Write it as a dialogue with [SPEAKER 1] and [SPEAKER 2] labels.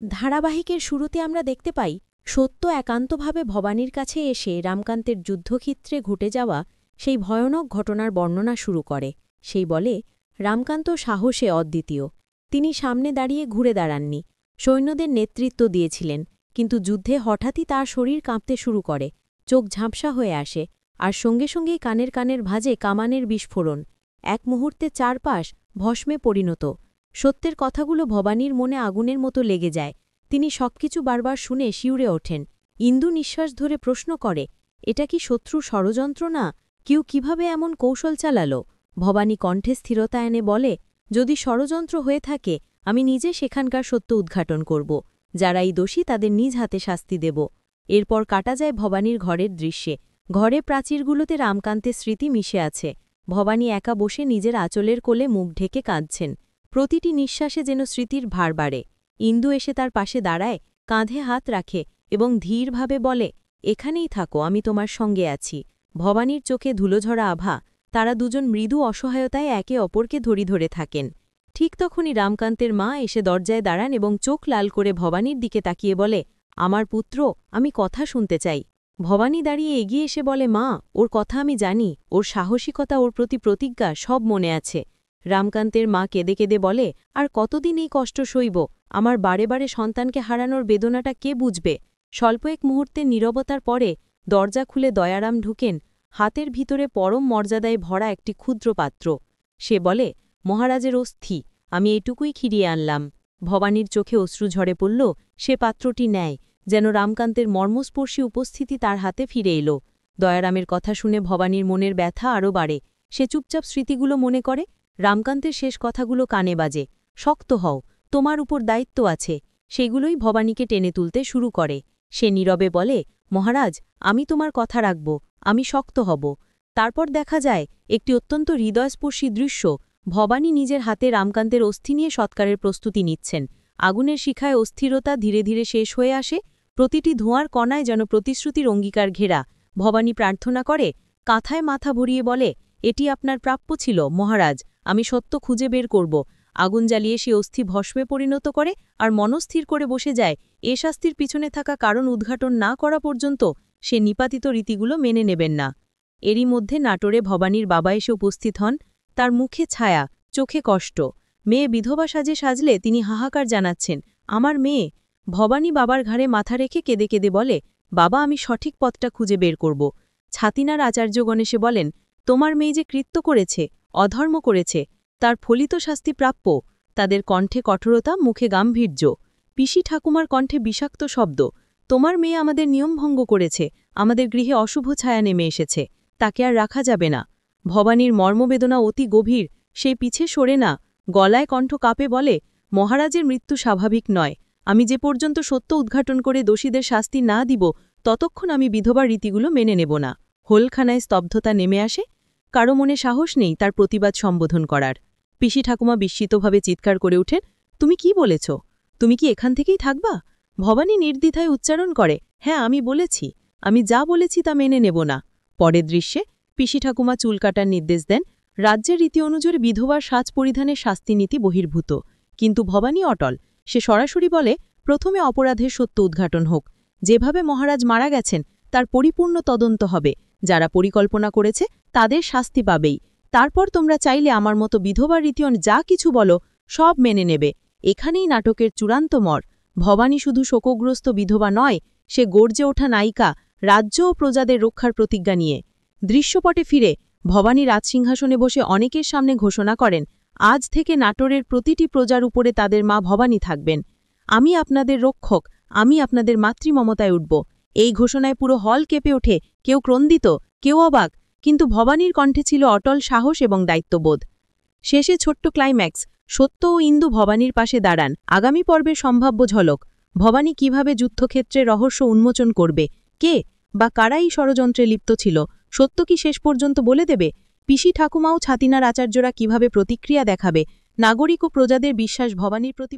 [SPEAKER 1] ধারাবাহিকের শুরুতে আমরা দেখতে পাই সত্য একান্তভাবে ভবানীর কাছে এসে রামকান্তের যুদ্ধক্ষেত্রে ঘটে যাওয়া সেই ভয়ানক ঘটনার বর্ণনা শুরু করে। সেই বলে, রামকান্ত সাহসে অদ্বিতীয়। তিনি সামনে দাঁড়িয়ে ঘুরে দাঁড়াননি, সৈন্যদের নেতৃত্ব দিয়েছিলেন, কিন্তু যুদ্ধে হঠাৎই তার শরীর কাঁপতে শুরু করে, চোখ ঝাপসা হয়ে আসে, আর সঙ্গে সঙ্গেই কানের ভাঁজে কামানের বিস্ফোরণ। এক মুহূর্তে চারপাশ ভস্মে পরিণত। সত্যের কথাগুলো ভবানীর মনে আগুনের মতো লেগে যায়। তিনি সবকিছু বারবার শুনে শিউরে ওঠেন। ইন্দু নিঃশ্বাস ধরে প্রশ্ন করে, এটা কি শত্রু ষড়যন্ত্র না? কেউ কিভাবে এমন কৌশল চালাল? ভবানী কণ্ঠে স্থিরতা এনে বলে, যদি ষড়যন্ত্র হয়ে থাকে, আমি নিজে সেখানকার সত্য উদ্ঘাটন করব। যারা এই দোষী তাদের নিজ হাতে শাস্তি দেব। এরপর কাটা যায় ভবানীর ঘরের দৃশ্যে। ঘরে প্রাচীরগুলোতে রামকান্তের স্মৃতি মিশে আছে। ভবানী একা বসে নিজের আঁচলের কোলে মুখ ঢেকে কাঁদছেন। প্রতিটি নিঃশ্বাসে যেন স্মৃতির ভার বাড়ে। ইন্দু এসে তার পাশে দাঁড়ায়, কাঁধে হাত রাখে এবং ধীরভাবে বলে, এখানেই থাকো, আমি তোমার সঙ্গে আছি। ভবানীর চোখে ধুলোঝরা আভা। তারা দুজন মৃদু অসহায়তায় একে অপরকে ধরে থাকেন। ঠিক তখনই রামকান্তের মা এসে দরজায় দাঁড়ান এবং চোখ লাল করে ভবানীর দিকে তাকিয়ে বলে, আমার পুত্র, আমি কথা শুনতে চাই। ভবানী দাঁড়িয়ে এগিয়ে এসে বলে, মা, ওর কথা আমি জানি, ওর সাহসিকতা, ওর প্রতি প্রতিজ্ঞা সব মনে আছে। রামকান্তের মা কেঁদে কেঁদে বলে, আর কতদিন এই কষ্ট সইব? আমার বারে বারে সন্তানকে হারানোর বেদনাটা কে বুঝবে? স্বল্প এক মুহূর্তের নীরবতার পরে দরজা খুলে দয়ারাম ঢুকেন, হাতের ভিতরে পরম মর্যাদায় ভরা একটি ক্ষুদ্র পাত্র। সে বলে, মহারাজের অস্থি, আমি এটুকুই খিরিয়ে আনলাম। ভবানীর চোখে অশ্রু ঝরে পড়ল। সে পাত্রটি নেয়, যেন রামকান্তের মর্মস্পর্শী উপস্থিতি তার হাতে ফিরে এলো। দয়ারামের কথা শুনে ভবানীর মনের ব্যথা আরও বাড়ে। সে চুপচাপ স্মৃতিগুলো মনে করে। রামকান্তের শেষ কথাগুলো কানে বাজে, শক্ত হও, তোমার উপর দায়িত্ব আছে। সেগুলোই ভবানীকে টেনে তুলতে শুরু করে। সে নীরবে বলে, মহারাজ, আমি তোমার কথা রাখব, আমি শক্ত হব। তারপর দেখা যায় একটি অত্যন্ত হৃদয়স্পর্শী দৃশ্য। ভবানী নিজের হাতে রামকান্তের অস্থি নিয়ে সৎকারের প্রস্তুতি নিচ্ছেন। আগুনের শিখায় অস্থিরতা ধীরে ধীরে শেষ হয়ে আসে। প্রতিটি ধোঁয়ার কণায় যেন প্রতিশ্রুতির অঙ্গীকার ঘেরা। ভবানী প্রার্থনা করে, কাঁথায় মাথা ভরিয়ে বলে, এটি আপনার প্রাপ্য ছিল মহারাজ, আমি সত্য খুঁজে বের করব। আগুন জ্বালিয়ে সে অস্থি ভস্মে পরিণত করে আর মনস্থির করে বসে যায়, এ শাস্তির পিছনে থাকা কারণ উদ্ঘাটন না করা পর্যন্ত সে নিপাতিত রীতিগুলো মেনে নেবেন না। এরই মধ্যে নাটোরে ভবানীর বাবা এসে উপস্থিত হন। তার মুখে ছায়া, চোখে কষ্ট। মেয়ে বিধবা সাজলে তিনি হাহাকার জানাচ্ছেন, আমার মেয়ে। ভবানী বাবার ঘাড়ে মাথা রেখে কেঁদে কেঁদে বলে, বাবা, আমি সঠিক পথটা খুঁজে বের করব। ছাতিনার আচার্যগণ এসে বলেন, তোমার মেয়ে যে কৃত্য করেছে, অধর্ম করেছে, তার ফলিত শাস্তি প্রাপ্য। তাদের কণ্ঠে কঠোরতা, মুখে গাম্ভীর্য। পিসি ঠাকুমার কণ্ঠে বিষাক্ত শব্দ, তোমার মেয়ে আমাদের নিয়ম ভঙ্গ করেছে, আমাদের গৃহে অশুভ ছায়া নেমে এসেছে, তাকে আর রাখা যাবে না। ভবানীর মর্মবেদনা অতি গভীর। সে পিছে সরে না, গলায় কণ্ঠ কাঁপে বলে, মহারাজের মৃত্যু স্বাভাবিক নয়। আমি যে পর্যন্ত সত্য উদ্ঘাটন করে দোষীদের শাস্তি না দিব, ততক্ষণ আমি বিধবার রীতিগুলো মেনে নেব না। হোলখানায় স্তব্ধতা নেমে আসে। কারো মনে সাহস নেই তার প্রতিবাদ সম্বোধন করার। পিসি ঠাকুমা বিস্মিতভাবে চিৎকার করে উঠেন, তুমি কি বলেছ? তুমি কি এখান থেকেই থাকবা? ভবানী নির্দ্বিধায় উচ্চারণ করে, হ্যাঁ, আমি বলেছি, আমি যা বলেছি তা মেনে নেব না। পরের দৃশ্যে পিসি ঠাকুমা চুল কাটার নির্দেশ দেন। রাজ্যের রীতি অনুযায়ী বিধবার সাজ পরিধানের শাস্তিনীতি বহির্ভূত, কিন্তু ভবানী অটল। সে সরাসরি বলে, প্রথমে অপরাধের সত্য উদ্ঘাটন হোক। যেভাবে মহারাজ মারা গেছেন তার পরিপূর্ণ তদন্ত হবে। যারা পরিকল্পনা করেছে তাদের শাস্তি পাবেই। তারপর তোমরা চাইলে আমার মতো বিধবার রীতিয়ন যা কিছু বলো সব মেনে নেবে। এখানেই নাটকের চূড়ান্ত মর। ভবানী শুধু শোকগ্রস্ত বিধবা নয়, সে গর্জে ওঠা নায়িকা, রাজ্য ও প্রজাদের রক্ষার প্রতিজ্ঞা নিয়ে। দৃশ্যপটে ফিরে ভবানী রাজসিংহাসনে বসে অনেকের সামনে ঘোষণা করেন, আজ থেকে নাটোরের প্রতিটি প্রজার উপরে তাদের মা ভবানী থাকবেন। আমি আপনাদের রক্ষক, আমি আপনাদের মাতৃমমতায় উঠব। এই ঘোষণায় পুরো হল কেঁপে ওঠে, কেউ ক্রন্দিত, কেউ অবাক, কিন্তু ভবানীর কণ্ঠে ছিল অটল সাহস এবং দায়িত্ববোধ। শেষে ছোট্ট ক্লাইম্যাক্স, সত্য ও ইন্দু ভবানীর পাশে দাঁড়ান। আগামী পর্বের সম্ভাব্য ঝলক, ভবানী কিভাবে যুদ্ধক্ষেত্রে রহস্য উন্মোচন করবে, কে বা কারাই ষড়যন্ত্রে লিপ্ত ছিল, সত্য কি শেষ পর্যন্ত বলে দেবে? পিসি ঠাকুমা ও ছাতিনার আচার্যরা কিভাবে প্রতিক্রিয়া দেখাবে? নাগরিক ও প্রজাদের বিশ্বাস ভবানীর প্রতি